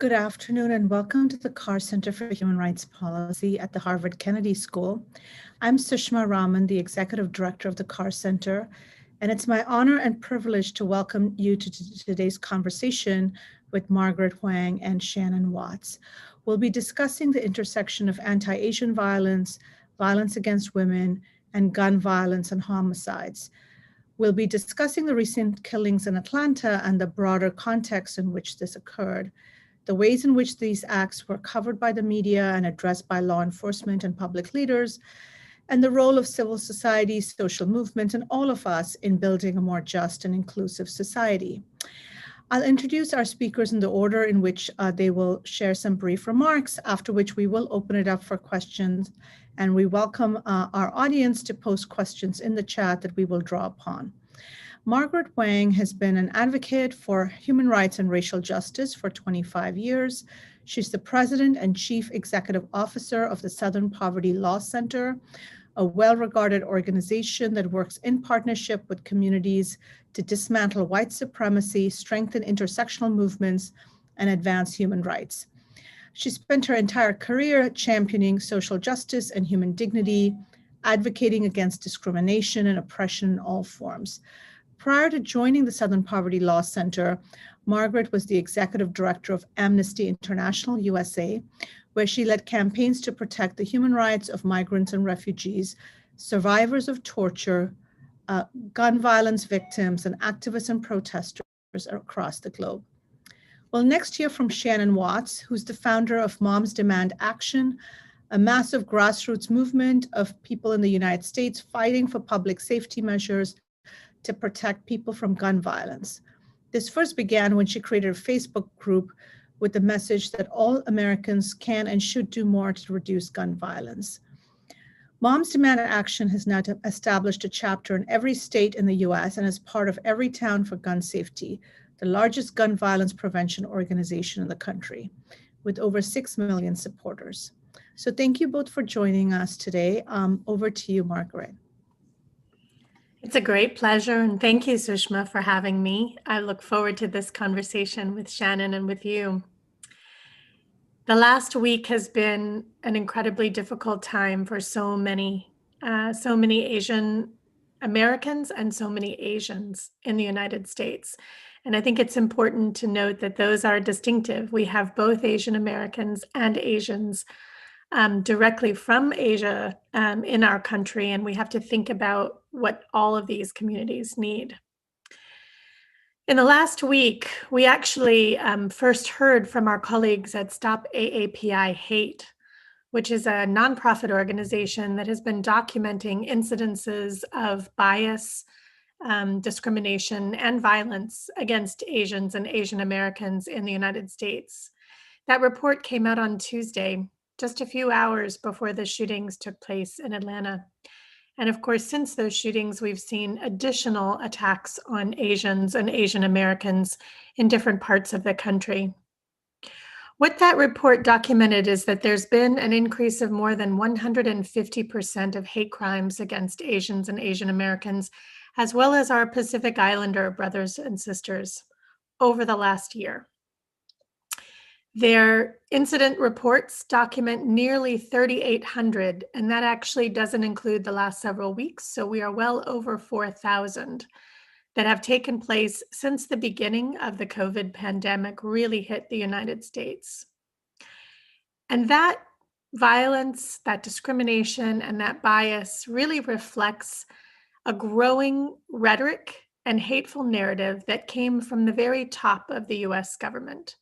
Good afternoon and welcome to the Carr Center for Human Rights Policy at the Harvard Kennedy School. I'm Sushma Raman, the Executive Director of the Carr Center, and it's my honor and privilege to welcome you to today's conversation with Margaret Huang and Shannon Watts. We'll be discussing the intersection of anti-Asian violence, violence against women, and gun violence and homicides. We'll be discussing the recent killings in Atlanta and the broader context in which this occurred, the ways in which these acts were covered by the media and addressed by law enforcement and public leaders, and the role of civil society, social movements, and all of us in building a more just and inclusive society. I'll introduce our speakers in the order in which they will share some brief remarks, after which we will open it up for questions, and we welcome our audience to post questions in the chat that we will draw upon. Margaret Huang has been an advocate for human rights and racial justice for 25 years. She's the president and chief executive officer of the Southern Poverty Law Center, a well-regarded organization that works in partnership with communities to dismantle white supremacy, strengthen intersectional movements, and advance human rights. She spent her entire career championing social justice and human dignity, advocating against discrimination and oppression in all forms. Prior to joining the Southern Poverty Law Center, Margaret was the executive director of Amnesty International USA, where she led campaigns to protect the human rights of migrants and refugees, survivors of torture, gun violence victims, and activists and protesters across the globe. We'll next hear from Shannon Watts, who's the founder of Moms Demand Action, a massive grassroots movement of people in the United States fighting for public safety measures to protect people from gun violence. This first began when she created a Facebook group with the message that all Americans can and should do more to reduce gun violence. Moms Demand Action has now established a chapter in every state in the US and is part of Every Town for Gun Safety, the largest gun violence prevention organization in the country, with over 6 million supporters. So thank you both for joining us today. Over to you, Margaret. It's a great pleasure, and thank you, Sushma, for having me. I look forward to this conversation with Shannon and with you. The last week has been an incredibly difficult time for so many Asian Americans and so many Asians in the United States. And I think it's important to note that those are distinctive. We have both Asian Americans and Asians directly from Asia in our country, and we have to think about what all of these communities need. In the last week, we actually first heard from our colleagues at Stop AAPI Hate, which is a nonprofit organization that has been documenting incidences of bias, discrimination, and violence against Asians and Asian Americans in the United States. That report came out on Tuesday, just a few hours before the shootings took place in Atlanta. And of course, since those shootings, we've seen additional attacks on Asians and Asian Americans in different parts of the country. What that report documented is that there's been an increase of more than 150% of hate crimes against Asians and Asian Americans, as well as our Pacific Islander brothers and sisters over the last year. Their incident reports document nearly 3,800, and that actually doesn't include the last several weeks, so we are well over 4,000 that have taken place since the beginning of the COVID pandemic really hit the United States. And that violence, that discrimination, and that bias really reflects a growing rhetoric and hateful narrative that came from the very top of the US government.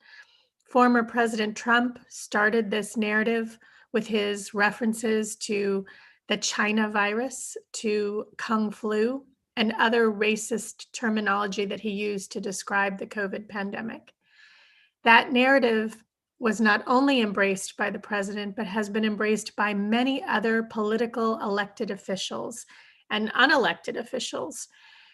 Former President Trump started this narrative with his references to the China virus, to Kung flu, and other racist terminology that he used to describe the COVID pandemic. That narrative was not only embraced by the president, but has been embraced by many other political elected officials and unelected officials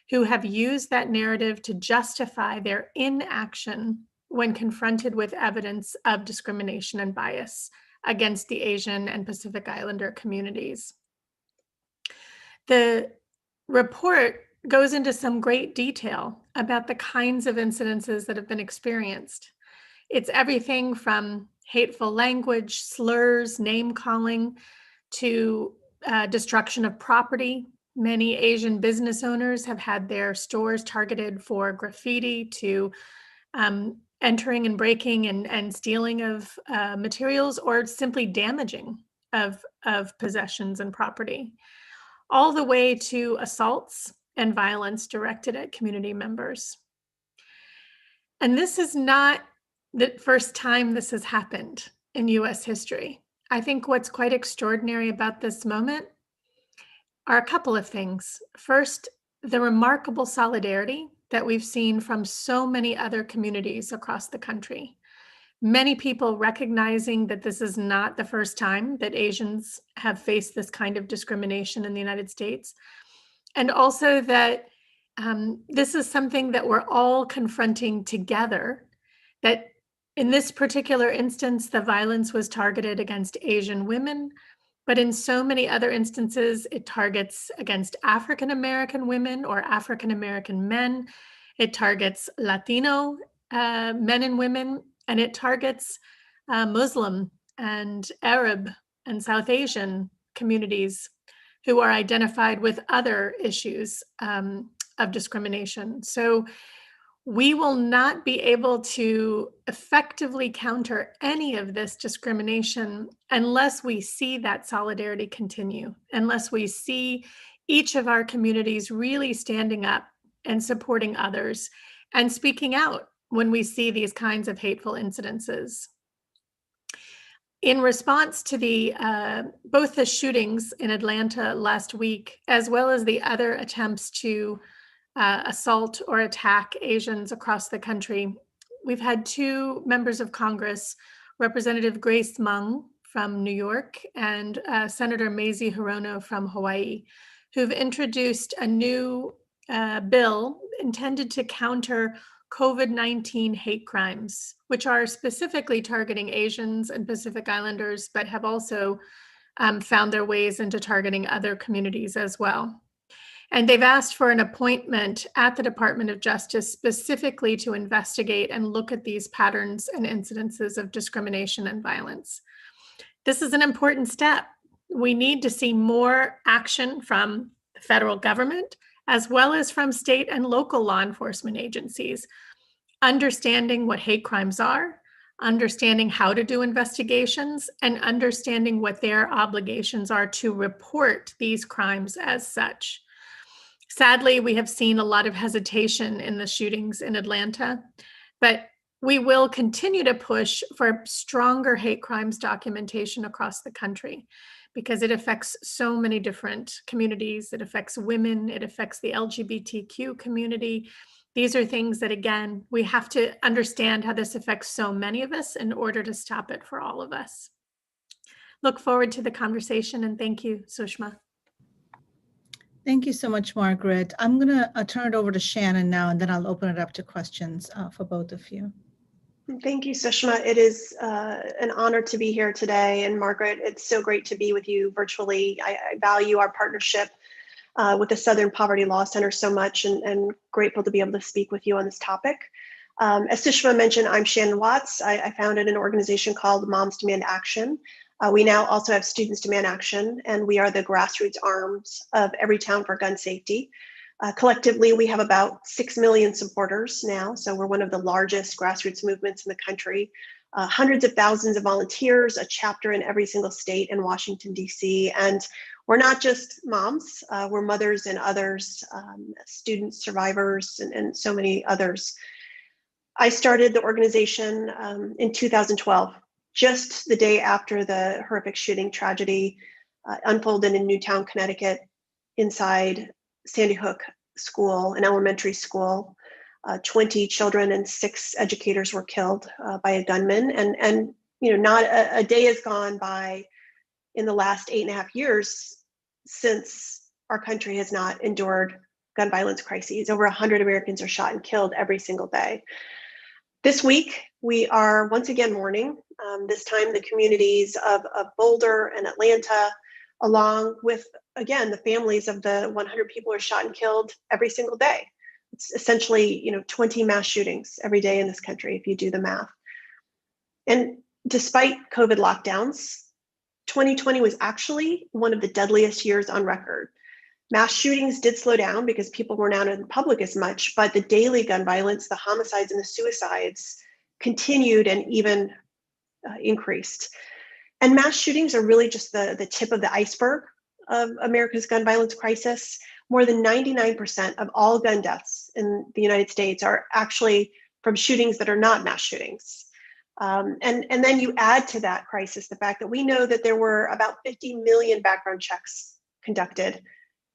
who have used that narrative to justify their inaction when confronted with evidence of discrimination and bias against the Asian and Pacific Islander communities. The report goes into some great detail about the kinds of incidences that have been experienced. It's everything from hateful language, slurs, name calling, to destruction of property. Many Asian business owners have had their stores targeted for graffiti, to entering and breaking and stealing of materials, or simply damaging of possessions and property, all the way to assaults and violence directed at community members. And this is not the first time this has happened in US history. I think what's quite extraordinary about this moment are a couple of things. First, the remarkable solidarity that we've seen from so many other communities across the country. Many people recognizing that this is not the first time that Asians have faced this kind of discrimination in the United States. And also that this is something that we're all confronting together, that in this particular instance, the violence was targeted against Asian women, but in so many other instances, it targets against African-American women or African-American men. It targets Latino men and women, and it targets Muslim and Arab and South Asian communities who are identified with other issues of discrimination. So we will not be able to effectively counter any of this discrimination unless we see that solidarity continue, unless we see each of our communities really standing up and supporting others and speaking out when we see these kinds of hateful incidences. In response to the both the shootings in Atlanta last week, as well as the other attempts to assault or attack Asians across the country, we've had two members of Congress, Representative Grace Meng from New York and Senator Mazie Hirono from Hawaii, who've introduced a new bill intended to counter COVID-19 hate crimes, which are specifically targeting Asians and Pacific Islanders, but have also found their ways into targeting other communities as well. And they've asked for an appointment at the Department of Justice specifically to investigate and look at these patterns and incidences of discrimination and violence. This is an important step. We need to see more action from the federal government, as well as from state and local law enforcement agencies, understanding what hate crimes are, understanding how to do investigations, and understanding what their obligations are to report these crimes as such. Sadly, we have seen a lot of hesitation in the shootings in Atlanta, but we will continue to push for stronger hate crimes documentation across the country, because it affects so many different communities. It affects women, it affects the LGBTQ community. These are things that, again, we have to understand how this affects so many of us in order to stop it for all of us. Look forward to the conversation, and thank you, Sushma. Thank you so much, Margaret. I'm going to turn it over to Shannon now, and then I'll open it up to questions for both of you. Thank you, Sushma. It is an honor to be here today. And Margaret, it's so great to be with you virtually. I value our partnership with the Southern Poverty Law Center so much, and grateful to be able to speak with you on this topic. As Sushma mentioned, I'm Shannon Watts. I founded an organization called Moms Demand Action. We now also have Students Demand Action, and we are the grassroots arms of Everytown for Gun Safety. Collectively, we have about 6 million supporters now, so we're one of the largest grassroots movements in the country. Hundreds of thousands of volunteers, a chapter in every single state in Washington, D.C., and we're not just moms, we're mothers and others, students, survivors, and so many others. I started the organization in 2012, just the day after the horrific shooting tragedy unfolded in Newtown, Connecticut, inside Sandy Hook School, an elementary school. 20 children and 6 educators were killed by a gunman. And you know, not a day has gone by in the last 8.5 years since our country has not endured gun violence crises. Over 100 Americans are shot and killed every single day. This week, we are once again mourning, this time the communities of Boulder and Atlanta, along with, again, the families of the 100 people who are shot and killed every single day. It's essentially, 20 mass shootings every day in this country, if you do the math. And despite COVID lockdowns, 2020 was actually one of the deadliest years on record. Mass shootings did slow down because people weren't out in public as much, but the daily gun violence, the homicides and the suicides continued and even increased. And mass shootings are really just the tip of the iceberg of America's gun violence crisis. More than 99% of all gun deaths in the United States are actually from shootings that are not mass shootings. And then you add to that crisis the fact that we know that there were about 50 million background checks conducted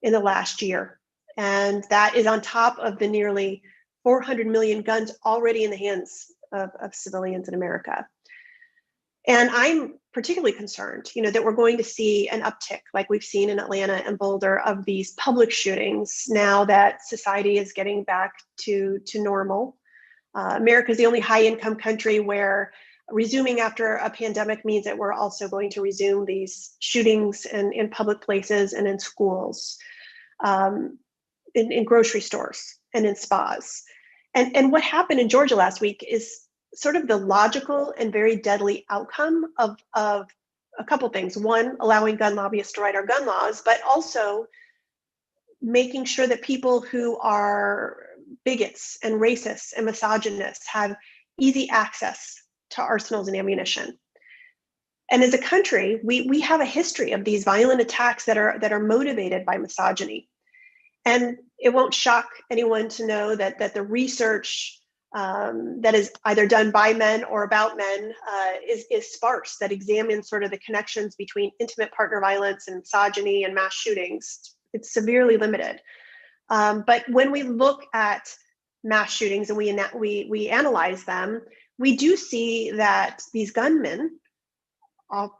in the last year. And that is on top of the nearly 400 million guns already in the hands of civilians in America. And I'm particularly concerned, that we're going to see an uptick like we've seen in Atlanta and Boulder of these public shootings now that society is getting back to normal. America is the only high income country where resuming after a pandemic means that we're also going to resume these shootings in public places and in schools, in grocery stores and in spas. And what happened in Georgia last week is sort of the logical and very deadly outcome of a couple things. One, allowing gun lobbyists to write our gun laws, but also making sure that people who are bigots and racists and misogynists have easy access to arsenals and ammunition. And as a country, we have a history of these violent attacks that are motivated by misogyny. And it won't shock anyone to know that the research that is either done by men or about men is sparse, that examines sort of the connections between intimate partner violence and misogyny and mass shootings. It's severely limited. But when we look at mass shootings and we analyze them, we do see that these gunmen,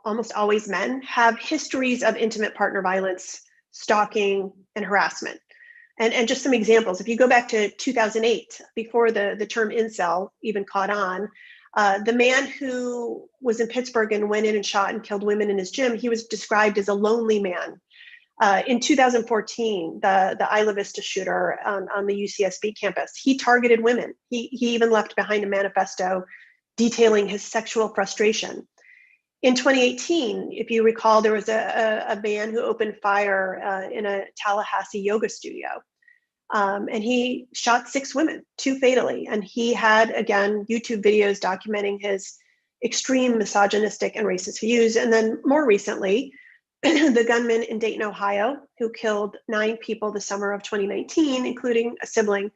almost always men, have histories of intimate partner violence, stalking, and harassment. And just some examples, if you go back to 2008, before the term incel even caught on, the man who was in Pittsburgh and went in and shot and killed women in his gym, he was described as a lonely man. In 2014, the Isla Vista shooter on the UCSB campus, he targeted women. He even left behind a manifesto detailing his sexual frustration. In 2018, if you recall, there was a man who opened fire in a Tallahassee yoga studio. And he shot 6 women, 2 fatally. And he had, again, YouTube videos documenting his extreme misogynistic and racist views. And then more recently, the gunman in Dayton, Ohio, who killed 9 people the summer of 2019, including a sibling,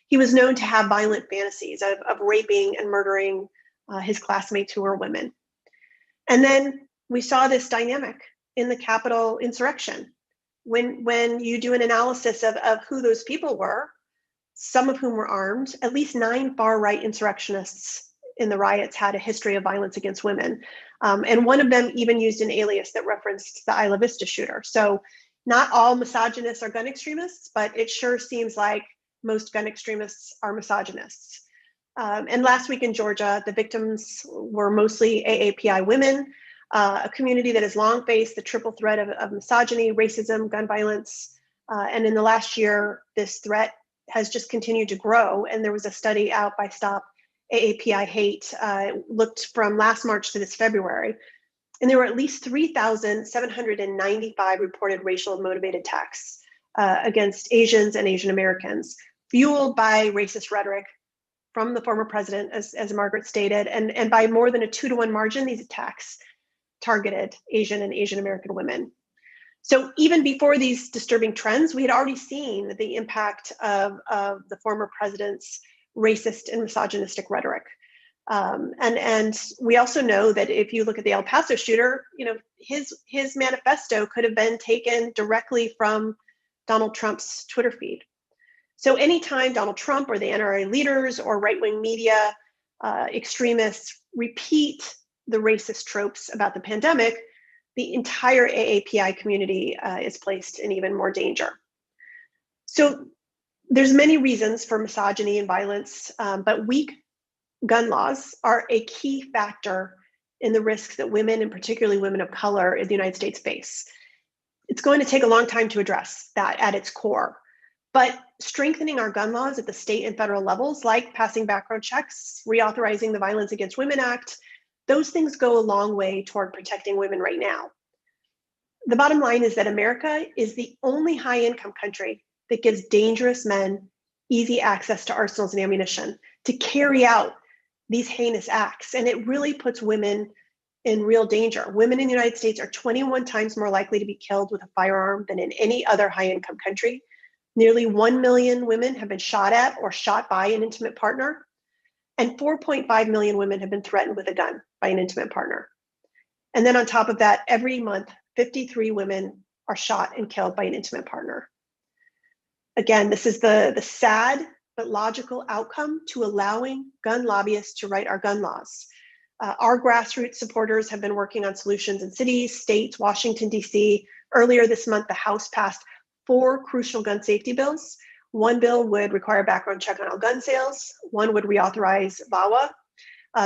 he was known to have violent fantasies of raping and murdering his classmates who were women. And then we saw this dynamic in the Capitol insurrection. When you do an analysis of who those people were, some of whom were armed, at least 9 far-right insurrectionists in the riots had a history of violence against women. And one of them even used an alias that referenced the Isla Vista shooter. So not all misogynists are gun extremists, but it sure seems like most gun extremists are misogynists. And last week in Georgia, the victims were mostly AAPI women, a community that has long faced the triple threat of misogyny, racism, gun violence. And in the last year, this threat has just continued to grow. And there was a study out by Stop AAPI Hate, looked from last March to this February. And there were at least 3,795 reported racial motivated attacks against Asians and Asian Americans, fueled by racist rhetoric from the former president, as Margaret stated, and by more than a 2-to-1 margin, these attacks targeted Asian and Asian American women. So even before these disturbing trends, we had already seen the impact of the former president's racist and misogynistic rhetoric. And we also know that if you look at the El Paso shooter, his manifesto could have been taken directly from Donald Trump's Twitter feed. So anytime Donald Trump or the NRA leaders or right-wing media extremists repeat the racist tropes about the pandemic, the entire AAPI community is placed in even more danger. So there's many reasons for misogyny and violence, but weak gun laws are a key factor in the risks that women, and particularly women of color in the United States, face. It's going to take a long time to address that at its core. But strengthening our gun laws at the state and federal levels, like passing background checks, reauthorizing the Violence Against Women Act, those things go a long way toward protecting women right now. The bottom line is that America is the only high-income country that gives dangerous men easy access to arsenals and ammunition to carry out these heinous acts. And it really puts women in real danger. Women in the United States are 21 times more likely to be killed with a firearm than in any other high-income country. Nearly 1 million women have been shot at or shot by an intimate partner, and 4.5 million women have been threatened with a gun by an intimate partner. And then on top of that, every month, 53 women are shot and killed by an intimate partner. Again, this is the sad but logical outcome to allowing gun lobbyists to write our gun laws. Our grassroots supporters have been working on solutions in cities, states, Washington, D.C. Earlier this month, the House passed 4 crucial gun safety bills. One bill would require a background check on all gun sales. One would reauthorize VAWA.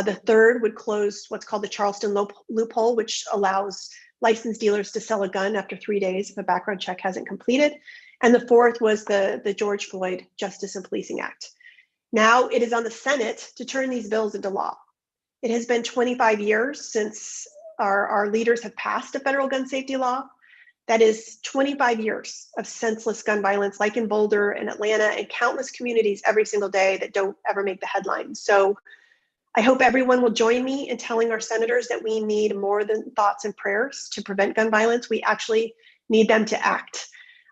The third would close what's called the Charleston loophole, which allows licensed dealers to sell a gun after 3 days if a background check hasn't completed. And the fourth was the George Floyd Justice and Policing Act. Now it is on the Senate to turn these bills into law. It has been 25 years since our leaders have passed a federal gun safety law. That is 25 years of senseless gun violence, like in Boulder and Atlanta and countless communities every single day that don't ever make the headlines. So I hope everyone will join me in telling our senators that we need more than thoughts and prayers to prevent gun violence. We actually need them to act.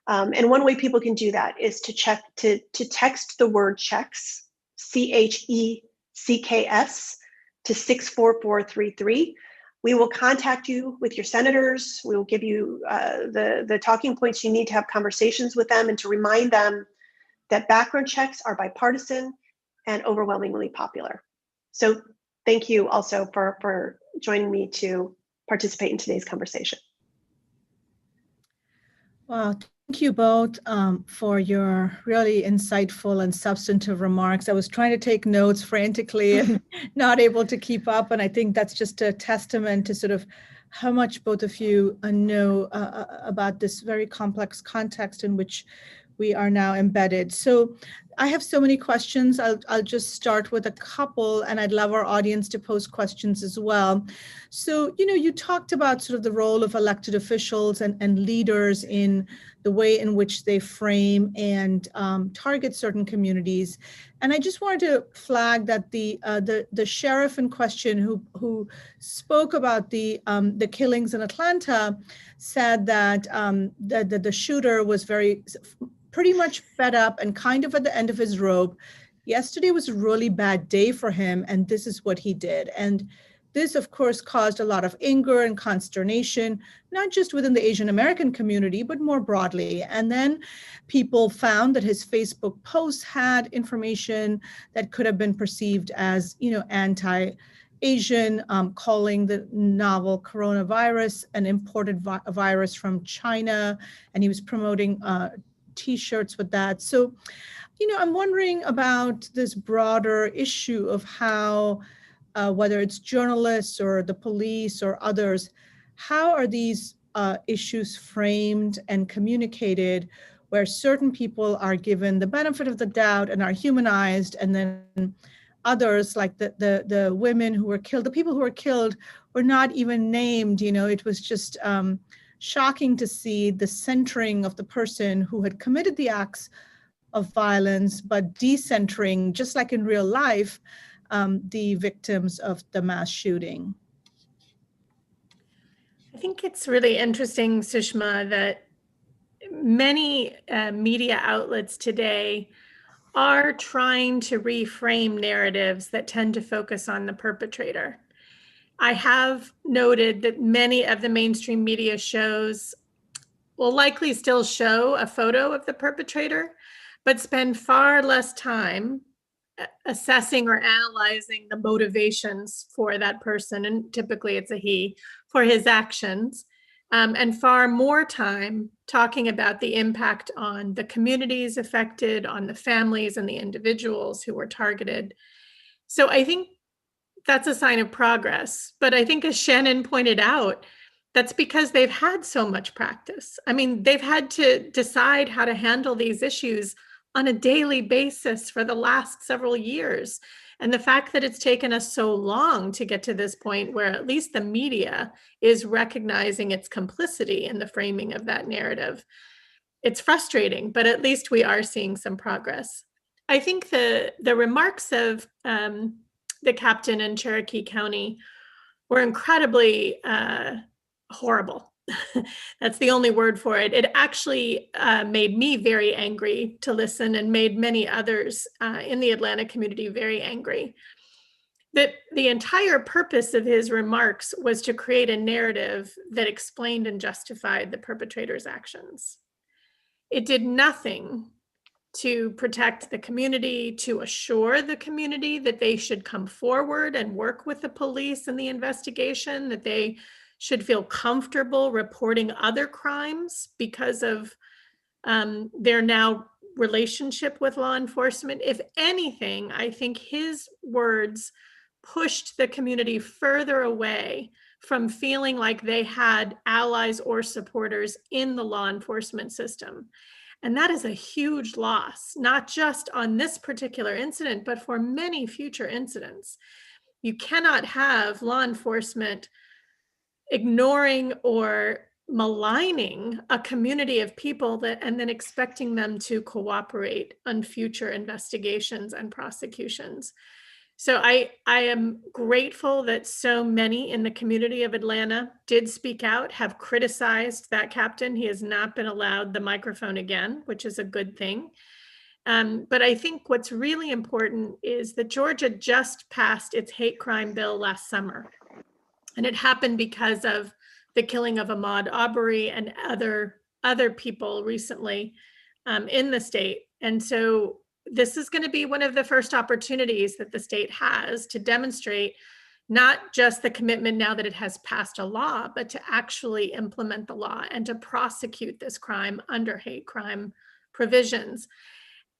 And one way people can do that is to text the word checks, CHECKS, to 64433. We will contact you with your senators. We will give you the talking points you need to have conversations with them and to remind them that background checks are bipartisan and overwhelmingly popular. So thank you also for joining me to participate in today's conversation. Wow, thank you both for your really insightful and substantive remarks. I was trying to take notes frantically and not able to keep up. And I think that's just a testament to sort of how much both of you know about this very complex context in which we are now embedded. So I have so many questions. I'll just start with a couple, and I'd love our audience to pose questions as well. So, you talked about sort of the role of elected officials and leaders in the way in which they frame and target certain communities. And I just wanted to flag that the sheriff in question who spoke about the killings in Atlanta said that the shooter was pretty much fed up and kind of at the end of his rope. Yesterday was a really bad day for him, and this is what he did. And this, of course, caused a lot of anger and consternation, not just within the Asian American community, but more broadly. And then people found that his Facebook posts had information that could have been perceived as, anti-Asian, calling the novel coronavirus an imported virus from China, and he was promoting T-shirts with that. So, I'm wondering about this broader issue of how, whether it's journalists or the police or others, how are these issues framed and communicated where certain people are given the benefit of the doubt and are humanized, and then others, like the women who were killed, the people who were killed were not even named. It was just shocking to see the centering of the person who had committed the acts of violence, but decentering, just like in real life, the victims of the mass shooting. I think it's really interesting, Sushma, that many media outlets today are trying to reframe narratives that tend to focus on the perpetrator. I have noted that many of the mainstream media shows will likely still show a photo of the perpetrator, but spend far less time assessing or analyzing the motivations for that person, and typically it's a he, for his actions, and far more time talking about the impact on the communities affected, on the families and the individuals who were targeted. So I think that's a sign of progress. But I think, as Shannon pointed out, that's because they've had so much practice. I mean, they've had to decide how to handle these issues on a daily basis for the last several years. And the fact that it's taken us so long to get to this point where at least the media is recognizing its complicity in the framing of that narrative, it's frustrating, but at least we are seeing some progress. I think the remarks of the captain in Cherokee County were incredibly horrible. That's the only word for it. It actually made me very angry to listen, and made many others in the Atlanta community very angry. That the entire purpose of his remarks was to create a narrative that explained and justified the perpetrator's actions. It did nothing to protect the community, to assure the community that they should come forward and work with the police in the investigation, that they should feel comfortable reporting other crimes because of their now relationship with law enforcement. If anything, I think his words pushed the community further away from feeling like they had allies or supporters in the law enforcement system. And that is a huge loss, not just on this particular incident, but for many future incidents. You cannot have law enforcement ignoring or maligning a community of people and then expecting them to cooperate on future investigations and prosecutions. So I am grateful that so many in the community of Atlanta did speak out, have criticized that captain. He has not been allowed the microphone again, which is a good thing. But I think what's really important is that Georgia just passed its hate crime bill last summer. And it happened because of the killing of Ahmaud Arbery and other people recently in the state. And so this is going to be one of the first opportunities that the state has to demonstrate not just the commitment now that it has passed a law, but to actually implement the law and to prosecute this crime under hate crime provisions.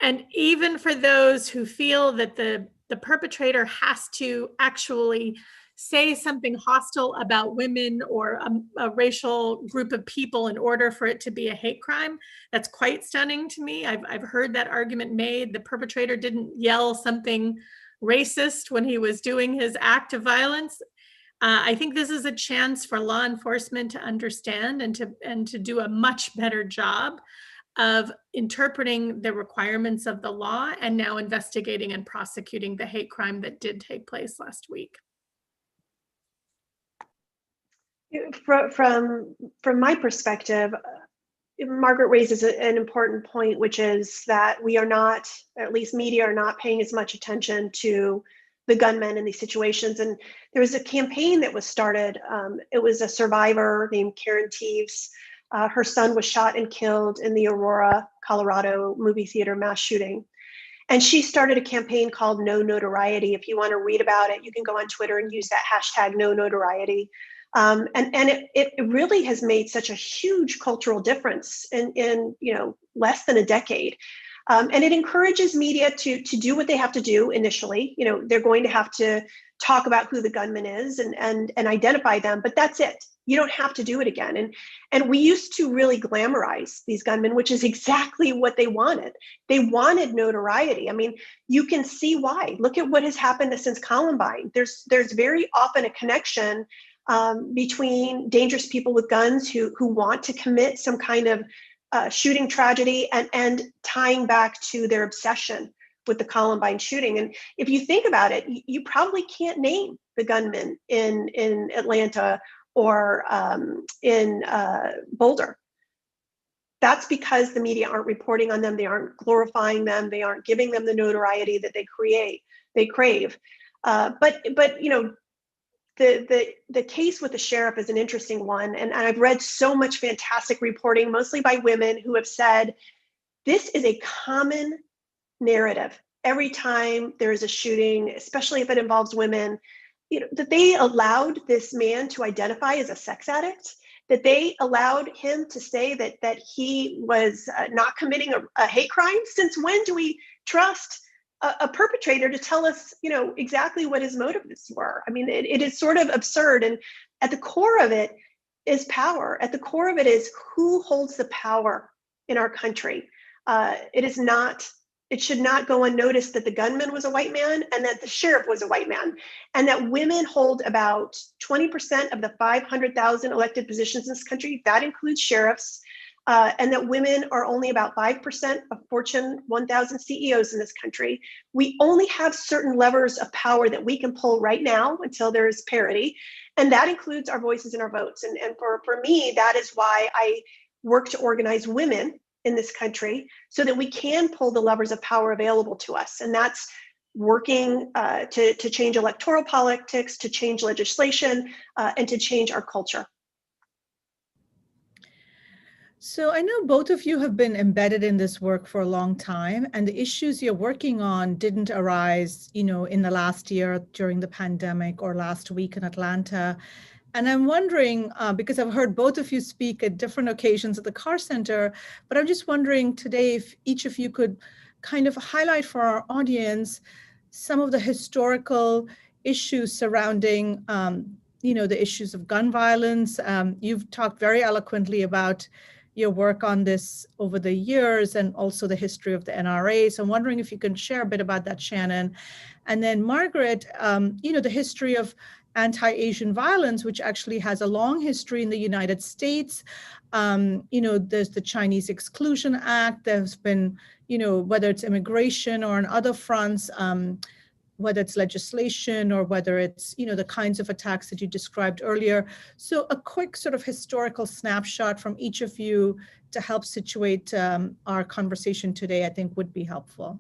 And even for those who feel that the perpetrator has to actually say something hostile about women or a racial group of people in order for it to be a hate crime, that's quite stunning to me. I've heard that argument made. The perpetrator didn't yell something racist when he was doing his act of violence. I think this is a chance for law enforcement to understand and to do a much better job of interpreting the requirements of the law and now investigating and prosecuting the hate crime that did take place last week. From my perspective, Margaret raises an important point, which is that we are not, or at least media are not paying as much attention to the gunmen in these situations. And there was a campaign that was started. It was a survivor named Karen Teeves. Her son was shot and killed in the Aurora, Colorado movie theater mass shooting. And she started a campaign called No Notoriety. If you want to read about it, you can go on Twitter and use that hashtag No Notoriety. And it really has made such a huge cultural difference in less than a decade. And it encourages media to do what they have to do initially. They're going to have to talk about who the gunman is and identify them, but that's it. You don't have to do it again. And we used to really glamorize these gunmen, which is exactly what they wanted. They wanted notoriety. I mean, you can see why. Look at what has happened since Columbine. There's very often a connection between dangerous people with guns who want to commit some kind of shooting tragedy and tying back to their obsession with the Columbine shooting. And if you think about it, you probably can't name the gunman in Atlanta or in Boulder. That's because the media aren't reporting on them. They aren't glorifying them. They aren't giving them the notoriety that they crave. But the case with the sheriff is an interesting one. And I've read so much fantastic reporting, mostly by women who have said, this is a common narrative. Every time there is a shooting, especially if it involves women, that they allowed this man to identify as a sex addict, that they allowed him to say that he was not committing a hate crime. Since when do we trust a perpetrator to tell us, exactly what his motives were? I mean, it is sort of absurd. And at the core of it is power. At the core of it is who holds the power in our country. It is not It should not go unnoticed that the gunman was a white man and that the sheriff was a white man, and that women hold about 20% of the 500,000 elected positions in this country. That includes sheriffs. And that women are only about 5% of Fortune 1000 CEOs in this country. We only have certain levers of power that we can pull right now until there is parity. And that includes our voices and our votes. And for me, that is why I work to organize women in this country so that we can pull the levers of power available to us. And that's working to change electoral politics, to change legislation, and to change our culture. So I know both of you have been embedded in this work for a long time, and the issues you're working on didn't arise, in the last year during the pandemic or last week in Atlanta. And I'm wondering, because I've heard both of you speak at different occasions at the Carr Center, but I'm just wondering today if each of you could kind of highlight for our audience some of the historical issues surrounding, the issues of gun violence. You've talked very eloquently about your work on this over the years and also the history of the NRA. So I'm wondering if you can share a bit about that, Shannon. And then Margaret, the history of anti-Asian violence, which actually has a long history in the United States. There's the Chinese Exclusion Act. There's been, whether it's immigration or on other fronts, whether it's legislation or whether it's, the kinds of attacks that you described earlier. So a quick sort of historical snapshot from each of you to help situate our conversation today, I think would be helpful.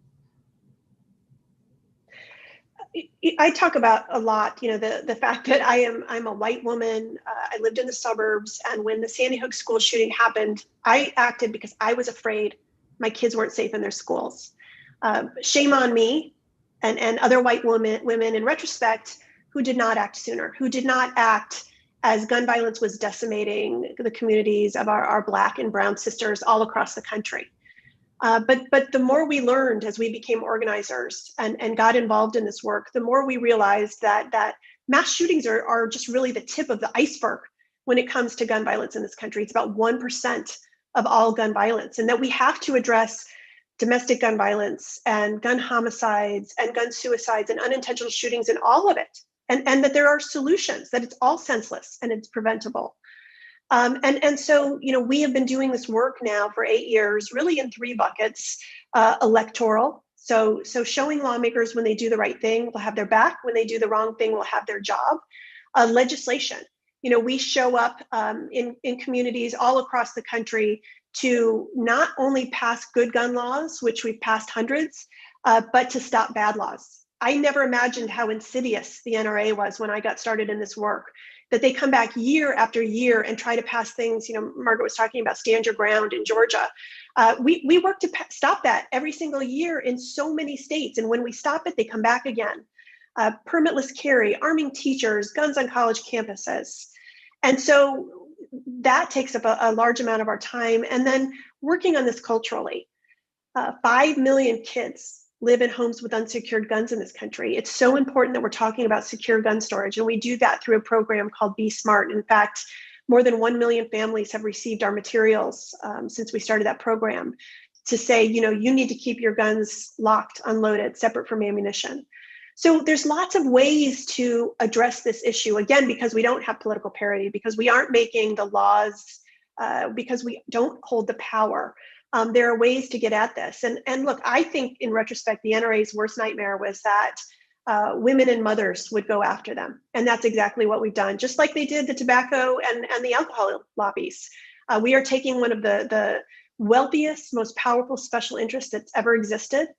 I talk about a lot, the fact that I'm a white woman. I lived in the suburbs, and when the Sandy Hook school shooting happened, I acted because I was afraid my kids weren't safe in their schools. Shame on me and other white women in retrospect who did not act sooner, who did not act as gun violence was decimating the communities of our Black and brown sisters all across the country. But the more we learned as we became organizers and got involved in this work, the more we realized that mass shootings are just really the tip of the iceberg when it comes to gun violence in this country. It's about 1% of all gun violence, and that we have to address domestic gun violence and gun homicides and gun suicides and unintentional shootings and all of it. And that there are solutions, that it's all senseless and it's preventable. And so, we have been doing this work now for 8 years, really in 3 buckets. Electoral, so showing lawmakers when they do the right thing, we'll have their back. When they do the wrong thing, we'll have their job. Legislation, we show up in communities all across the country to not only pass good gun laws, which we've passed hundreds, but to stop bad laws. I never imagined how insidious the NRA was when I got started in this work, that they come back year after year and try to pass things. Margaret was talking about Stand Your Ground in Georgia. We work to stop that every single year in so many states. And when we stop it, they come back again. Permitless carry, arming teachers, guns on college campuses. And so that takes up a large amount of our time. And then working on this culturally. 5 million kids live in homes with unsecured guns in this country. It's so important that we're talking about secure gun storage. And we do that through a program called Be Smart. In fact, more than 1 million families have received our materials since we started that program to say, you need to keep your guns locked, unloaded, separate from ammunition. So there's lots of ways to address this issue, again, because we don't have political parity, because we aren't making the laws, because we don't hold the power. There are ways to get at this. And look, I think in retrospect, the NRA's worst nightmare was that women and mothers would go after them. And that's exactly what we've done, just like they did the tobacco and the alcohol lobbies. We are taking one of the wealthiest, most powerful special interests that's ever existed.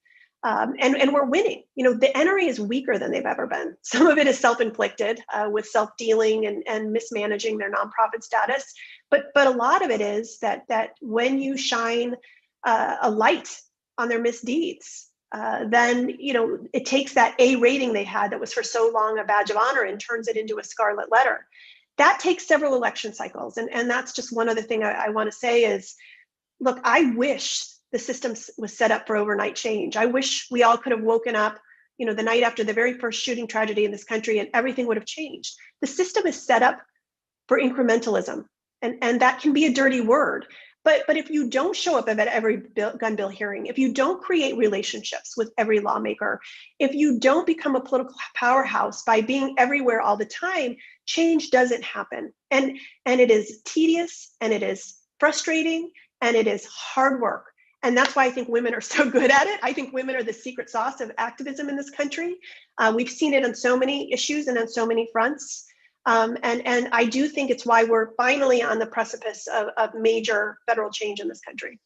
And we're winning. The NRA is weaker than they've ever been. Some of it is self-inflicted with self-dealing and mismanaging their nonprofit status. But a lot of it is that when you shine a light on their misdeeds, then it takes that A rating they had that was for so long a badge of honor and turns it into a scarlet letter. That takes several election cycles. And that's just one other thing I want to say is, look, I wish the system was set up for overnight change. I wish we all could have woken up, the night after the very first shooting tragedy in this country and everything would have changed. The system is set up for incrementalism. And that can be a dirty word, But if you don't show up at every gun bill hearing, if you don't create relationships with every lawmaker, if you don't become a political powerhouse by being everywhere all the time, change doesn't happen. And it is tedious, and it is frustrating, and it is hard work. And that's why I think women are so good at it. I think women are the secret sauce of activism in this country. We've seen it on so many issues and on so many fronts. And I do think it's why we're finally on the precipice of major federal change in this country.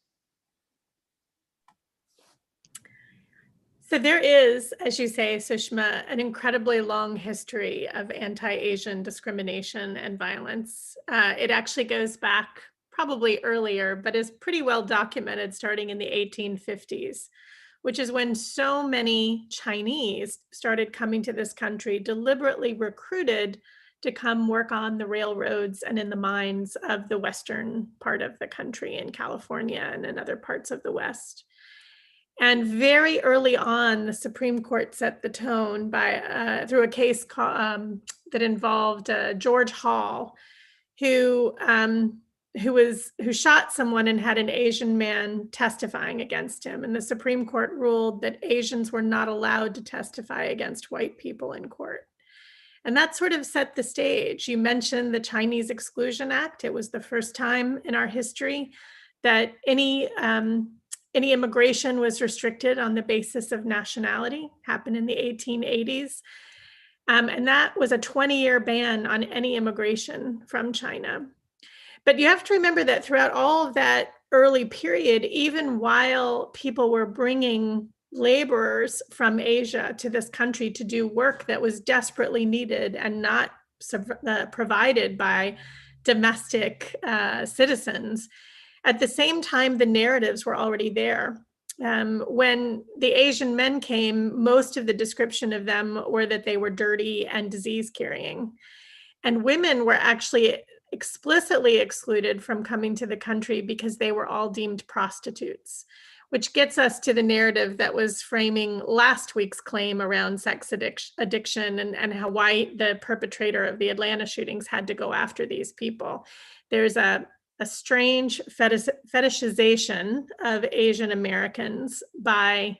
So there is, as you say, Sushma, an incredibly long history of anti-Asian discrimination and violence. It actually goes back probably earlier, but is pretty well documented starting in the 1850s, which is when so many Chinese started coming to this country, deliberately recruited to come work on the railroads and in the mines of the western part of the country in California and in other parts of the West. And very early on, the Supreme Court set the tone by through a case that involved George Hall, who shot someone and had an Asian man testifying against him. And the Supreme Court ruled that Asians were not allowed to testify against white people in court. And that sort of set the stage. You mentioned the Chinese Exclusion Act. It was the first time in our history that any immigration was restricted on the basis of nationality. Happened in the 1880s. And that was a 20-year ban on any immigration from China. But you have to remember that throughout all of that early period, even while people were bringing laborers from Asia to this country to do work that was desperately needed and not provided by domestic citizens, at the same time, the narratives were already there. When the Asian men came, most of the description of them were that they were dirty and disease carrying. And women were actually explicitly excluded from coming to the country because they were all deemed prostitutes, which gets us to the narrative that was framing last week's claim around sex addiction and how the perpetrator of the Atlanta shootings had to go after these people. There's a strange fetishization of Asian Americans by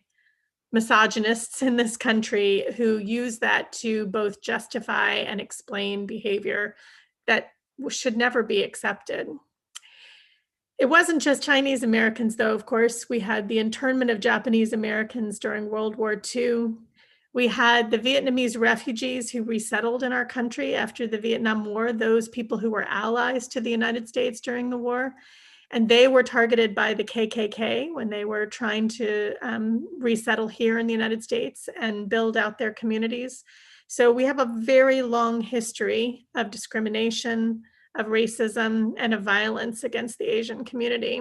misogynists in this country who use that to both justify and explain behavior that should never be accepted. It wasn't just Chinese Americans, though, of course. We had the internment of Japanese Americans during World War II. We had the Vietnamese refugees who resettled in our country after the Vietnam War, those people who were allies to the United States during the war. And they were targeted by the KKK when they were trying to resettle here in the United States and build out their communities. So we have a very long history of discrimination, of racism, and of violence against the Asian community.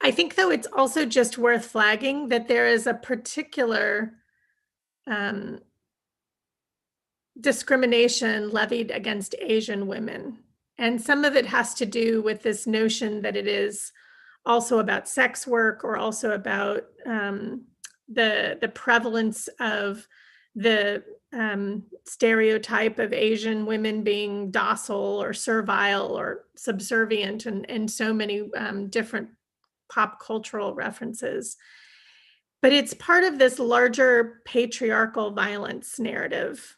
I think, though, it's also just worth flagging that there is a particular discrimination levied against Asian women. And some of it has to do with this notion that it is also about sex work, or also about the prevalence of the stereotype of Asian women being docile or servile or subservient, and so many different pop cultural references. But it's part of this larger patriarchal violence narrative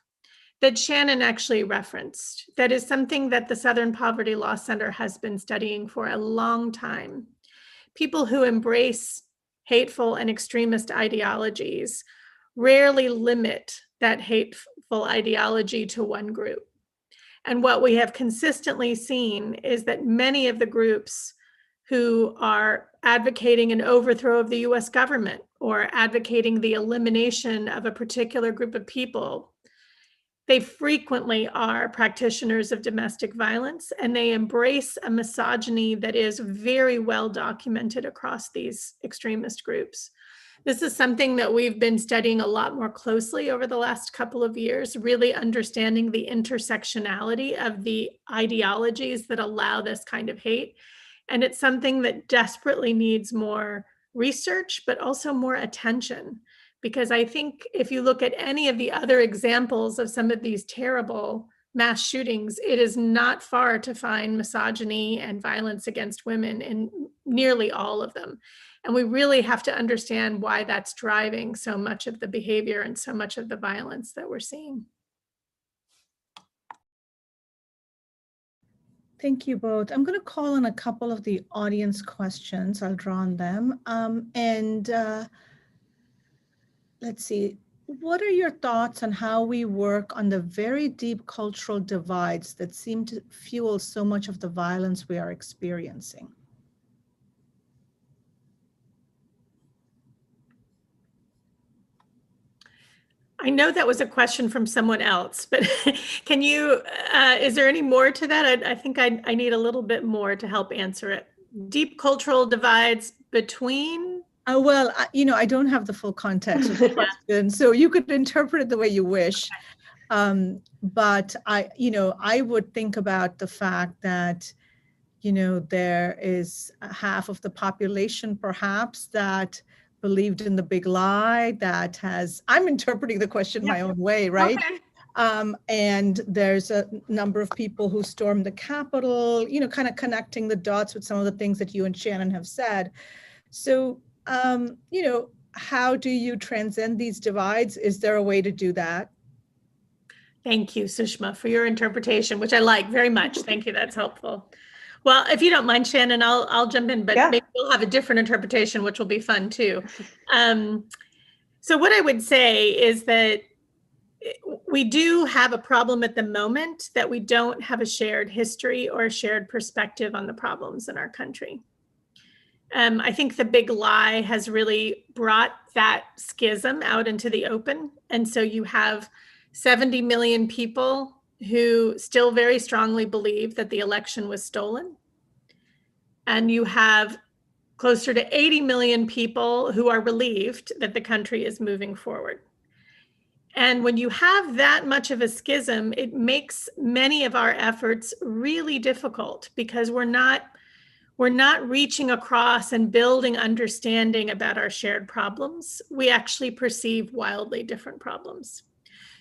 that Shannon actually referenced. That is something that the Southern Poverty Law Center has been studying for a long time. People who embrace hateful and extremist ideologies rarely limit that hateful ideology to one group. And what we have consistently seen is that many of the groups who are advocating an overthrow of the US government or advocating the elimination of a particular group of people, they frequently are practitioners of domestic violence, and they embrace a misogyny that is very well documented across these extremist groups. This is something that we've been studying a lot more closely over the last couple of years, really understanding the intersectionality of the ideologies that allow this kind of hate. And it's something that desperately needs more research, but also more attention. Because I think if you look at any of the other examples of some of these terrible mass shootings, it is not far to find misogyny and violence against women in nearly all of them. And we really have to understand why that's driving so much of the behavior and so much of the violence that we're seeing. Thank you both. I'm going to call on a couple of the audience questions. I'll draw on them. Let's see. What are your thoughts on how we work on the very deep cultural divides that seem to fuel so much of the violence we are experiencing? I know that was a question from someone else, but can you, is there any more to that? I think I need a little bit more to help answer it. Deep cultural divides between? Well, I don't have the full context of the question, so you could interpret it the way you wish. But I would think about the fact that, there is half of the population perhaps that believed in the big lie I'm interpreting the question my own way, right? Okay. And there's a number of people who stormed the Capitol, kind of connecting the dots with some of the things that you and Shannon have said. So, how do you transcend these divides? Is there a way to do that? Thank you, Sushma, for your interpretation, which I like very much. Thank you. That's helpful. Well, if you don't mind, Shannon, I'll jump in, but maybe we'll have a different interpretation, which will be fun too. So what I would say is that we do have a problem at the moment that we don't have a shared history or a shared perspective on the problems in our country. I think the big lie has really brought that schism out into the open. And so you have 70 million people who still very strongly believe that the election was stolen. And you have closer to 80 million people who are relieved that the country is moving forward. And when you have that much of a schism, it makes many of our efforts really difficult because we're not reaching across and building understanding about our shared problems. We actually perceive wildly different problems.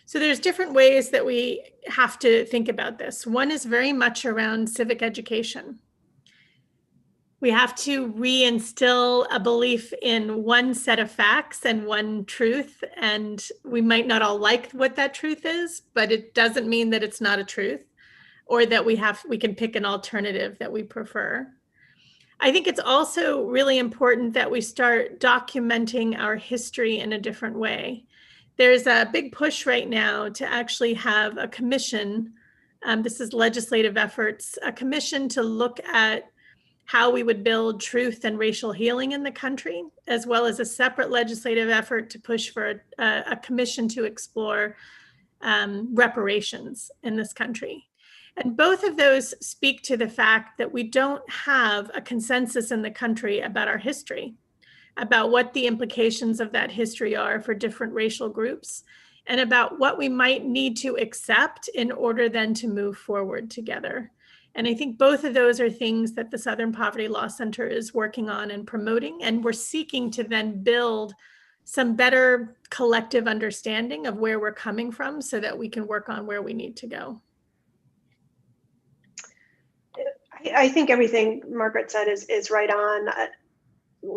So there's different ways that we have to think about this. One is very much around civic education. We have to reinstill a belief in one set of facts and one truth. And we might not all like what that truth is, but it doesn't mean that it's not a truth or that we can pick an alternative that we prefer. I think it's also really important that we start documenting our history in a different way. There's a big push right now to actually have a commission, this is legislative efforts, a commission to look at how we would build truth and racial healing in the country, as well as a separate legislative effort to push for a commission to explore reparations in this country. And both of those speak to the fact that we don't have a consensus in the country about our history, about what the implications of that history are for different racial groups, and about what we might need to accept in order then to move forward together. And I think both of those are things that the Southern Poverty Law Center is working on and promoting, and we're seeking to then build some better collective understanding of where we're coming from so that we can work on where we need to go. I think everything Margaret said is right on.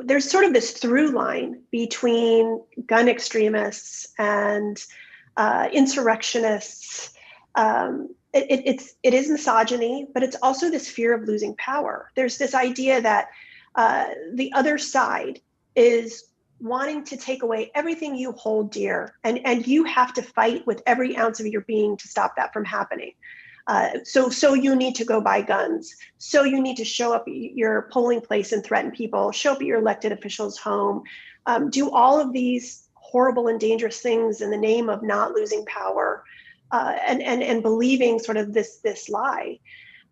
There's sort of this through line between gun extremists and insurrectionists. It is misogyny, but it's also this fear of losing power. There's this idea that the other side is wanting to take away everything you hold dear, and you have to fight with every ounce of your being to stop that from happening. So you need to go buy guns. So you need to show up at your polling place and threaten people, show up at your elected official's home, do all of these horrible and dangerous things in the name of not losing power, and believing sort of this lie.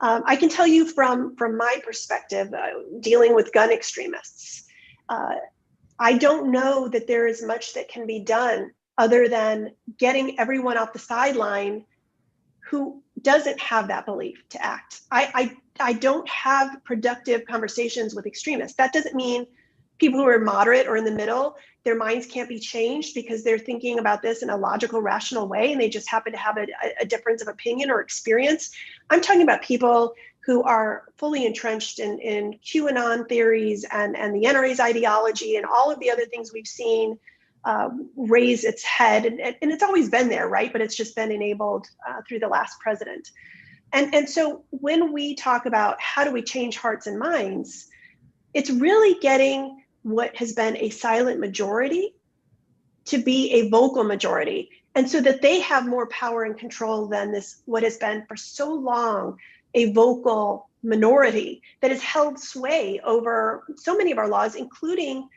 I can tell you from my perspective, dealing with gun extremists, I don't know that there is much that can be done other than getting everyone off the sideline who doesn't have that belief to act. I don't have productive conversations with extremists. That doesn't mean people who are moderate or in the middle, their minds can't be changed because they're thinking about this in a logical, rational way, and they just happen to have a difference of opinion or experience. I'm talking about people who are fully entrenched in QAnon theories and the NRA's ideology and all of the other things we've seen raise its head. And it's always been there, right? But it's just been enabled through the last president. And so when we talk about how do we change hearts and minds, it's really getting what has been a silent majority to be a vocal majority. And so that they have more power and control than this, what has been for so long, a vocal minority that has held sway over so many of our laws, including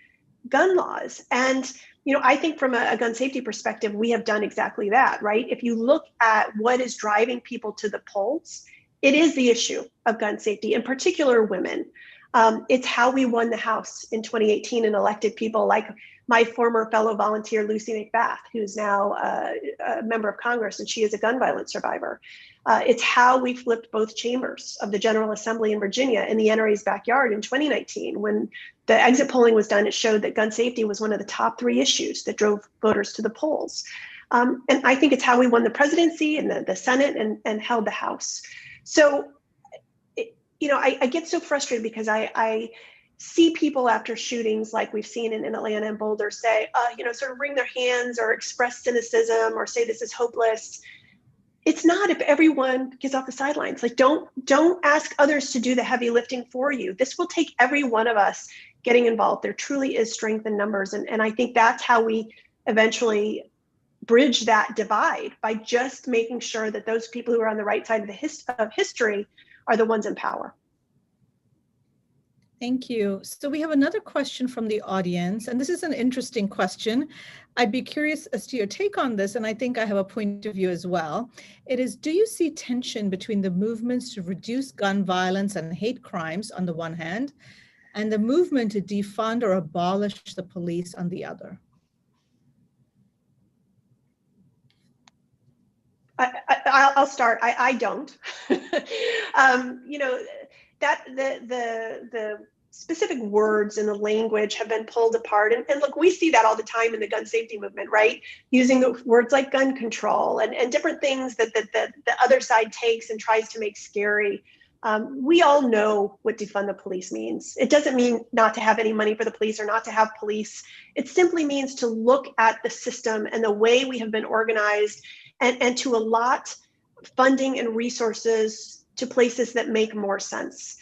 gun laws. And, you know, I think from a gun safety perspective, we have done exactly that, right? If you look at what is driving people to the polls, it is the issue of gun safety, in particular women. It's how we won the House in 2018 and elected people like my former fellow volunteer, Lucy McBath, who's now a member of Congress, and she is a gun violence survivor. It's how we flipped both chambers of the General Assembly in Virginia in the NRA's backyard in 2019. When the exit polling was done, it showed that gun safety was one of the top 3 issues that drove voters to the polls. And I think it's how we won the presidency and the Senate and held the House. So, you know, I get so frustrated because I see people after shootings like we've seen in Atlanta and Boulder say, you know, sort of wring their hands or express cynicism or say this is hopeless. It's not if everyone gets off the sidelines. Like, don't ask others to do the heavy lifting for you. This will take every one of us getting involved. There truly is strength in numbers. And I think that's how we eventually bridge that divide, by just making sure that those people who are on the right side of history are the ones in power. Thank you. So we have another question from the audience, and this is an interesting question. I'd be curious as to your take on this, and I think I have a point of view as well. It is, do you see tension between the movements to reduce gun violence and hate crimes on the one hand, and the movement to defund or abolish the police on the other? I'll start. I don't. You know, that the specific words and the language have been pulled apart. And look, we see that all the time in the gun safety movement, right? Using the words like gun control and different things that the other side takes and tries to make scary. We all know what defund the police means. It doesn't mean not to have any money for the police or not to have police. It simply means to look at the system and the way we have been organized and to allot funding and resources to places that make more sense.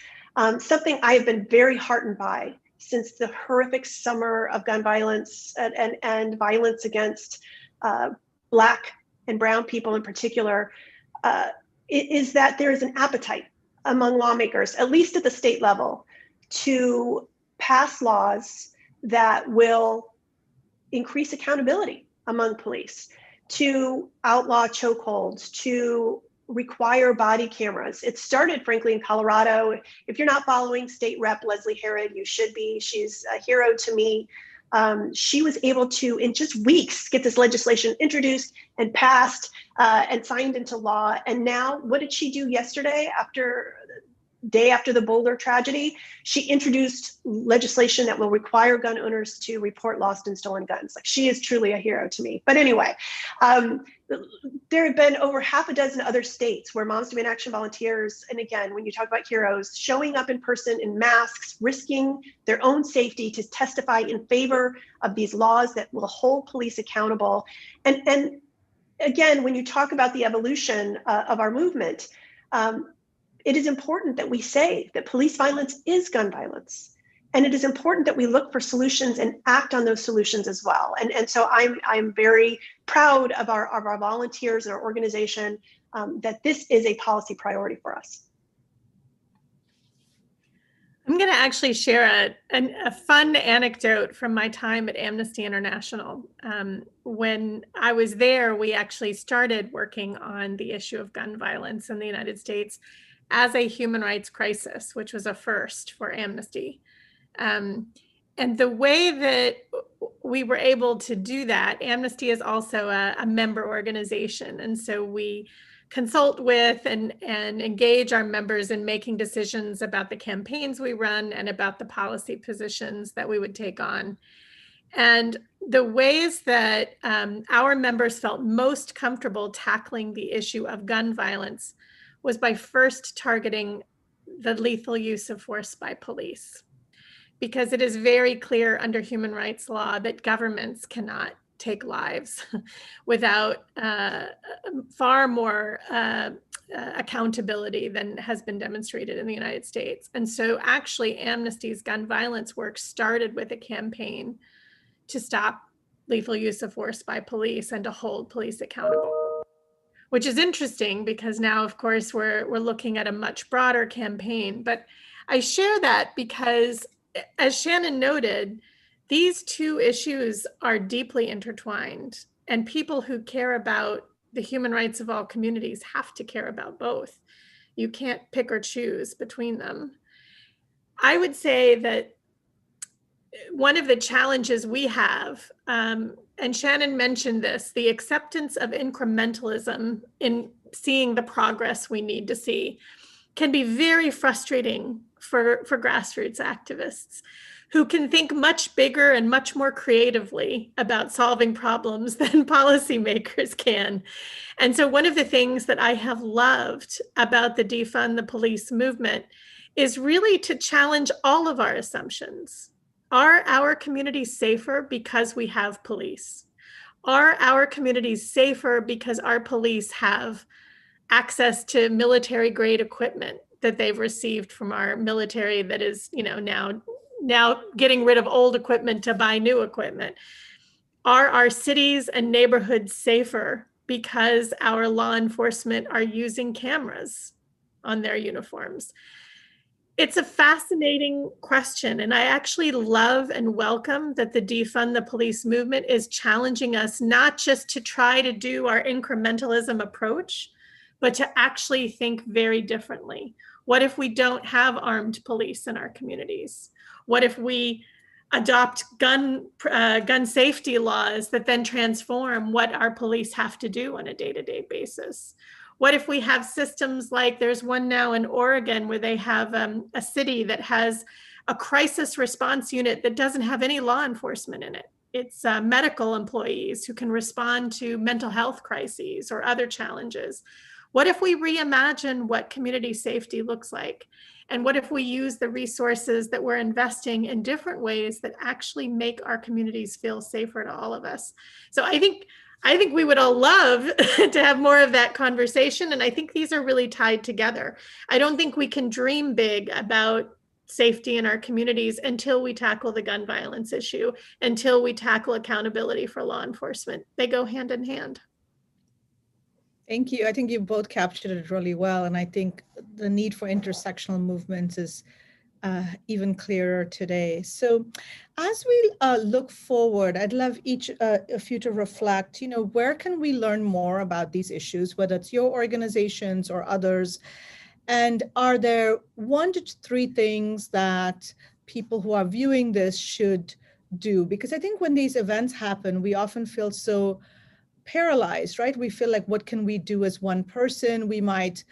Something I have been very heartened by since the horrific summer of gun violence and violence against Black and brown people in particular, is that there is an appetite among lawmakers, at least at the state level, to pass laws that will increase accountability among police, to outlaw chokeholds, to require body cameras. It started, frankly, in Colorado. If you're not following State Rep Leslie Herod, you should be. She's a hero to me. She was able to, in just weeks, get this legislation introduced and passed and signed into law. And now, what did she do yesterday day after the Boulder tragedy? She introduced legislation that will require gun owners to report lost and stolen guns. Like, she is truly a hero to me. But anyway, there have been over half a dozen other states where Moms Demand Action volunteers, and again, when you talk about heroes, showing up in person in masks, risking their own safety to testify in favor of these laws that will hold police accountable. And again, when you talk about the evolution of our movement, it is important that we say that police violence is gun violence. And it is important that we look for solutions and act on those solutions as well. And so I'm very proud of our volunteers and our organization that this is a policy priority for us. I'm going to actually share a fun anecdote from my time at Amnesty International. When I was there, we actually started working on the issue of gun violence in the United States as a human rights crisis, which was a first for Amnesty. And the way that we were able to do that, Amnesty is also a member organization. And so we consult with and engage our members in making decisions about the campaigns we run and about the policy positions that we would take on. And the ways that our members felt most comfortable tackling the issue of gun violence was by first targeting the lethal use of force by police, because it is very clear under human rights law that governments cannot take lives without far more accountability than has been demonstrated in the United States. And so actually Amnesty's gun violence work started with a campaign to stop lethal use of force by police and to hold police accountable, which is interesting because now, of course, we're looking at a much broader campaign. But I share that because, as Shannon noted, these two issues are deeply intertwined, and people who care about the human rights of all communities have to care about both. You can't pick or choose between them. I would say that one of the challenges we have, and Shannon mentioned this, the acceptance of incrementalism in seeing the progress we need to see, can be very frustrating for grassroots activists who can think much bigger and much more creatively about solving problems than policymakers can. And so one of the things that I have loved about the Defund the Police movement is really to challenge all of our assumptions. Are our communities safer because we have police? Are our communities safer because our police have access to military grade equipment that they've received from our military that is, now getting rid of old equipment to buy new equipment? Are our cities and neighborhoods safer because our law enforcement are using cameras on their uniforms? It's a fascinating question, and I actually love and welcome that the Defund the Police movement is challenging us not just to try to do our incrementalism approach, but to actually think very differently. What if we don't have armed police in our communities? What if we adopt gun safety laws that then transform what our police have to do on a day-to-day basis? What if we have systems like there's one now in Oregon where they have a city that has a crisis response unit that doesn't have any law enforcement in it? It's medical employees who can respond to mental health crises or other challenges. What if we reimagine what community safety looks like? And what if we use the resources that we're investing in different ways that actually make our communities feel safer to all of us? So I think we would all love to have more of that conversation. And I think these are really tied together. I don't think we can dream big about safety in our communities until we tackle the gun violence issue, until we tackle accountability for law enforcement. They go hand in hand. Thank you. I think you both captured it really well. And I think the need for intersectional movements is even clearer today. So as we look forward, I'd love each of you to reflect, where can we learn more about these issues, whether it's your organizations or others? And are there 1 to 3 things that people who are viewing this should do? Because I think when these events happen, we often feel so paralyzed, right? We feel like, what can we do as one person? We might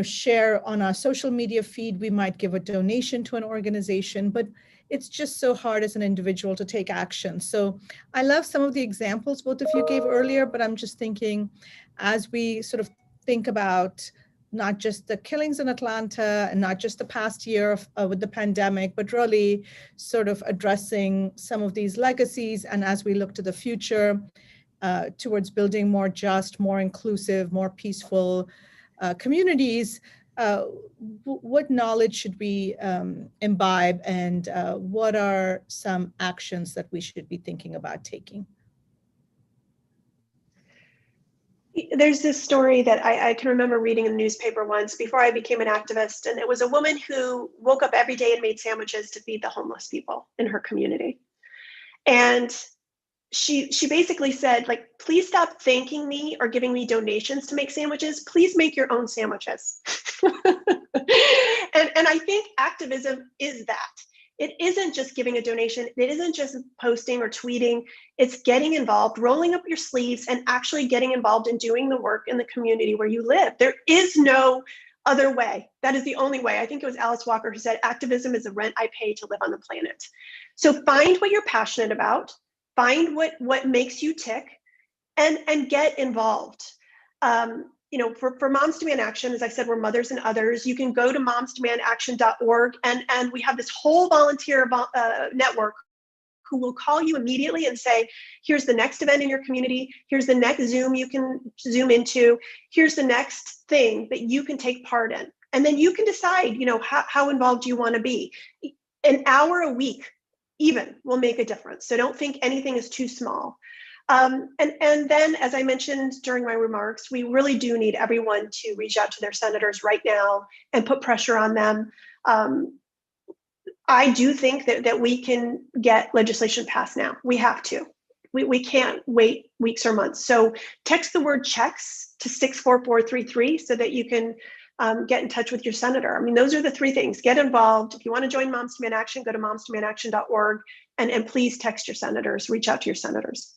share on our social media feed, we might give a donation to an organization, but it's just so hard as an individual to take action. So I love some of the examples both of you gave earlier, but I'm just thinking, as we sort of think about not just the killings in Atlanta and not just the past year with the pandemic, but really sort of addressing some of these legacies. And as we look to the future, towards building more just, more inclusive, more peaceful communities, what knowledge should we imbibe, and what are some actions that we should be thinking about taking? There's this story that I can remember reading in the newspaper once before I became an activist, and it was a woman who woke up every day and made sandwiches to feed the homeless people in her community. And she basically said, please stop thanking me or giving me donations to make sandwiches. Please make your own sandwiches. and I think activism is that. It isn't just giving a donation. It isn't just posting or tweeting. It's getting involved, rolling up your sleeves, and actually getting involved in doing the work in the community where you live. There is no other way. That is the only way. I think it was Alice Walker who said, activism is the rent I pay to live on the planet. So find what you're passionate about, find what makes you tick, and get involved. For Moms Demand Action, as I said, we're mothers and others. You can go to momsdemandaction.org, and we have this whole volunteer network who will call you immediately and say, here's the next event in your community, here's the next Zoom you can Zoom into, here's the next thing that you can take part in. And then you can decide, how involved you want to be. An hour a week even will make a difference. So don't think anything is too small. And then, as I mentioned during my remarks, we really do need everyone to reach out to their senators right now and put pressure on them. I do think that we can get legislation passed now. We have to. We can't wait weeks or months. So text the word checks to 64433 so that you can get in touch with your senator. I mean, those are the three things. Get involved. If you want to join Moms Demand Action, go to momsdemandaction.org, and please text your senators, reach out to your senators.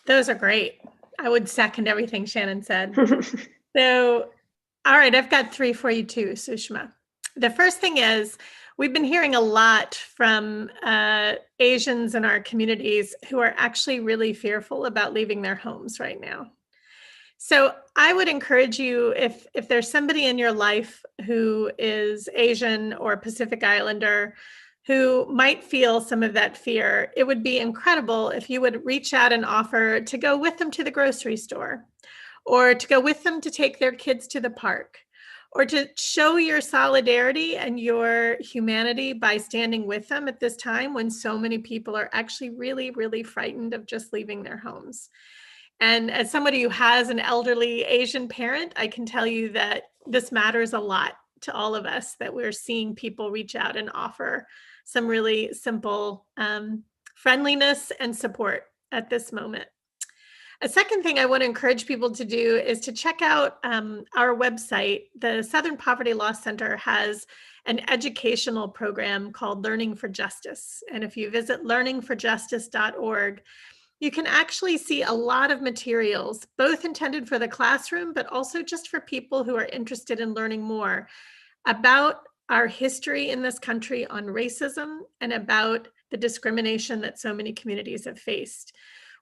Those are great. I would second everything Shannon said. So, all right, I've got three for you too, Sushma. The first thing is, we've been hearing a lot from Asians in our communities who are actually really fearful about leaving their homes right now. So I would encourage you, if there's somebody in your life who is Asian or Pacific Islander who might feel some of that fear, it would be incredible if you would reach out and offer to go with them to the grocery store, or to go with them to take their kids to the park, or to show your solidarity and your humanity by standing with them at this time when so many people are actually really, really frightened of just leaving their homes. And as somebody who has an elderly Asian parent, I can tell you that this matters a lot to all of us, that we're seeing people reach out and offer some really simple friendliness and support at this moment. A second thing I want to encourage people to do is to check out our website. The Southern Poverty Law Center has an educational program called Learning for Justice. And if you visit learningforjustice.org, you can actually see a lot of materials, both intended for the classroom, but also just for people who are interested in learning more about our history in this country on racism and about the discrimination that so many communities have faced.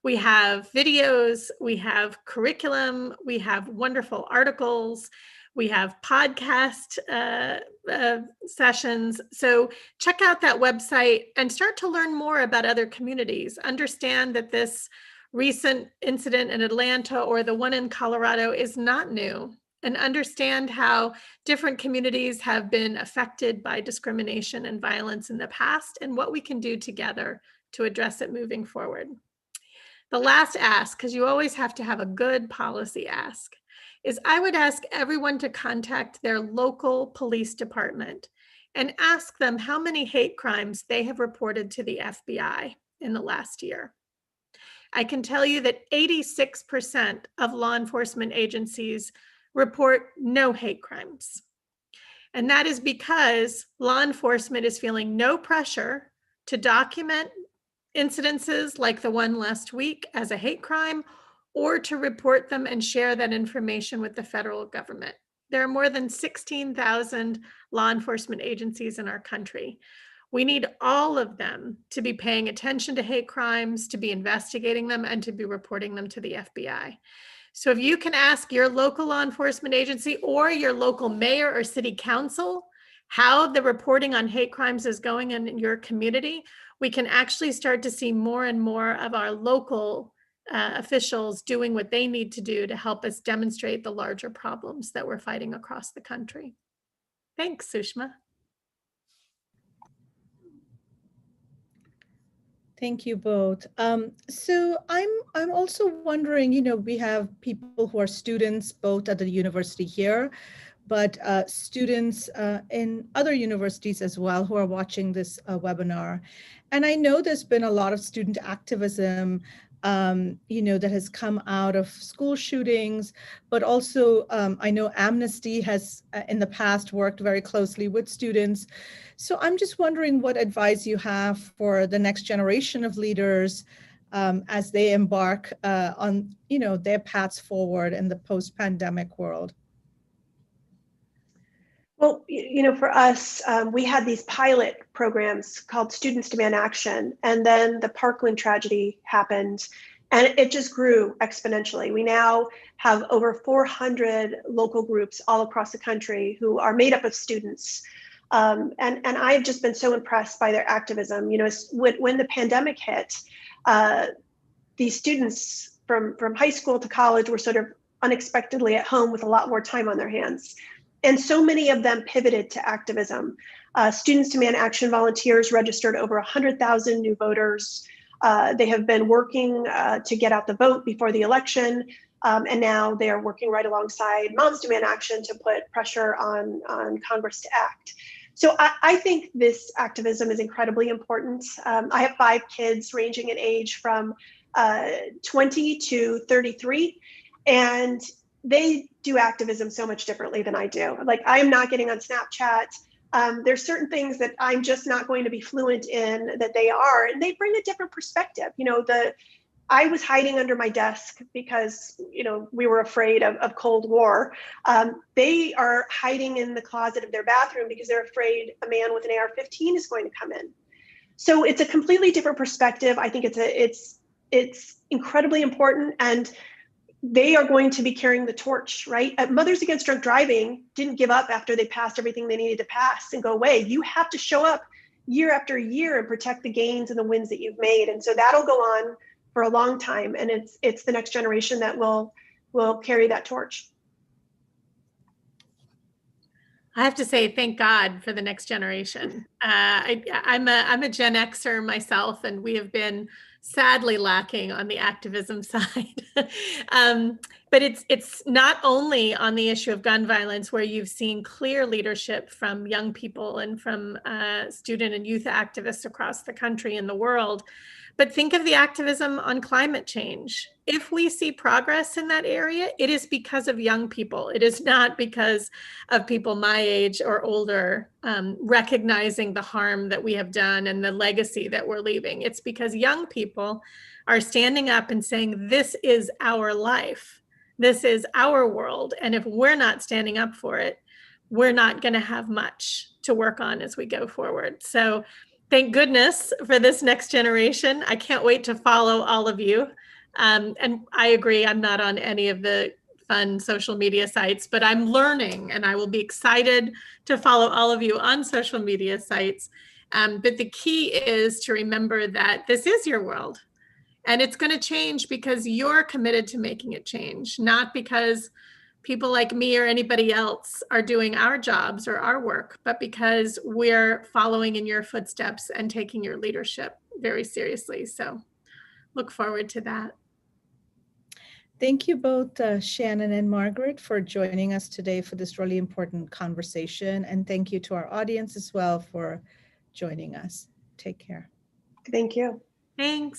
We have videos, we have curriculum, we have wonderful articles, we have podcast sessions. So check out that website and start to learn more about other communities. Understand that this recent incident in Atlanta or the one in Colorado is not new, and understand how different communities have been affected by discrimination and violence in the past, and what we can do together to address it moving forward. The last ask, because you always have to have a good policy ask, is I would ask everyone to contact their local police department and ask them how many hate crimes they have reported to the FBI in the last year. I can tell you that 86% of law enforcement agencies report no hate crimes. And that is because law enforcement is feeling no pressure to document incidences like the one last week as a hate crime, or to report them and share that information with the federal government. There are more than 16,000 law enforcement agencies in our country. We need all of them to be paying attention to hate crimes, to be investigating them, and to be reporting them to the FBI. So if you can ask your local law enforcement agency or your local mayor or city council how the reporting on hate crimes is going in your community, we can actually start to see more and more of our local officials doing what they need to do to help us demonstrate the larger problems that we're fighting across the country. Thanks, Sushma. Thank you both. So I'm also wondering, we have people who are students both at the university here, but students in other universities as well who are watching this webinar. And I know there's been a lot of student activism that has come out of school shootings, but also I know Amnesty has in the past worked very closely with students. So I'm just wondering what advice you have for the next generation of leaders as they embark on, their paths forward in the post-pandemic world. Well, for us, we had these pilot programs called Students Demand Action, and then the Parkland tragedy happened, and it just grew exponentially. We now have over 400 local groups all across the country who are made up of students. And I've just been so impressed by their activism. When the pandemic hit, these students from high school to college were sort of unexpectedly at home with a lot more time on their hands. And so many of them pivoted to activism. Students Demand Action volunteers registered over 100,000 new voters. They have been working to get out the vote before the election. And now they are working right alongside Moms Demand Action to put pressure on Congress to act. So I think this activism is incredibly important. I have 5 kids ranging in age from 20 to 33. And they do activism so much differently than I do. Like, I am not getting on Snapchat. There's certain things that I'm just not going to be fluent in that they are, and they bring a different perspective. I was hiding under my desk because, we were afraid of Cold War. They are hiding in the closet of their bathroom because they're afraid a man with an AR-15 is going to come in. So it's a completely different perspective. I think it's incredibly important, and they are going to be carrying the torch, right? Mothers Against Drunk Driving didn't give up after they passed everything they needed to pass and go away. You have to show up year after year and protect the gains and the wins that you've made. And so that'll go on for a long time. And it's the next generation that will carry that torch. I have to say, thank God for the next generation. I'm a Gen Xer myself, and we have been sadly lacking on the activism side. But it's not only on the issue of gun violence, where you've seen clear leadership from young people and from student and youth activists across the country and the world. But think of the activism on climate change. If we see progress in that area, it is because of young people. It is not because of people my age or older recognizing the harm that we have done and the legacy that we're leaving. It's because young people are standing up and saying, this is our life. This is our world. And if we're not standing up for it, we're not going to have much to work on as we go forward. So thank goodness for this next generation. I can't wait to follow all of you. And I agree, I'm not on any of the fun social media sites, but I'm learning, and I will be excited to follow all of you on social media sites. But the key is to remember that this is your world, and it's going to change because you're committed to making it change, not because people like me or anybody else are doing our jobs or our work, but because we're following in your footsteps and taking your leadership very seriously. So look forward to that. Thank you both, Shannon and Margaret, for joining us today for this really important conversation. And thank you to our audience as well for joining us. Take care. Thank you. Thanks.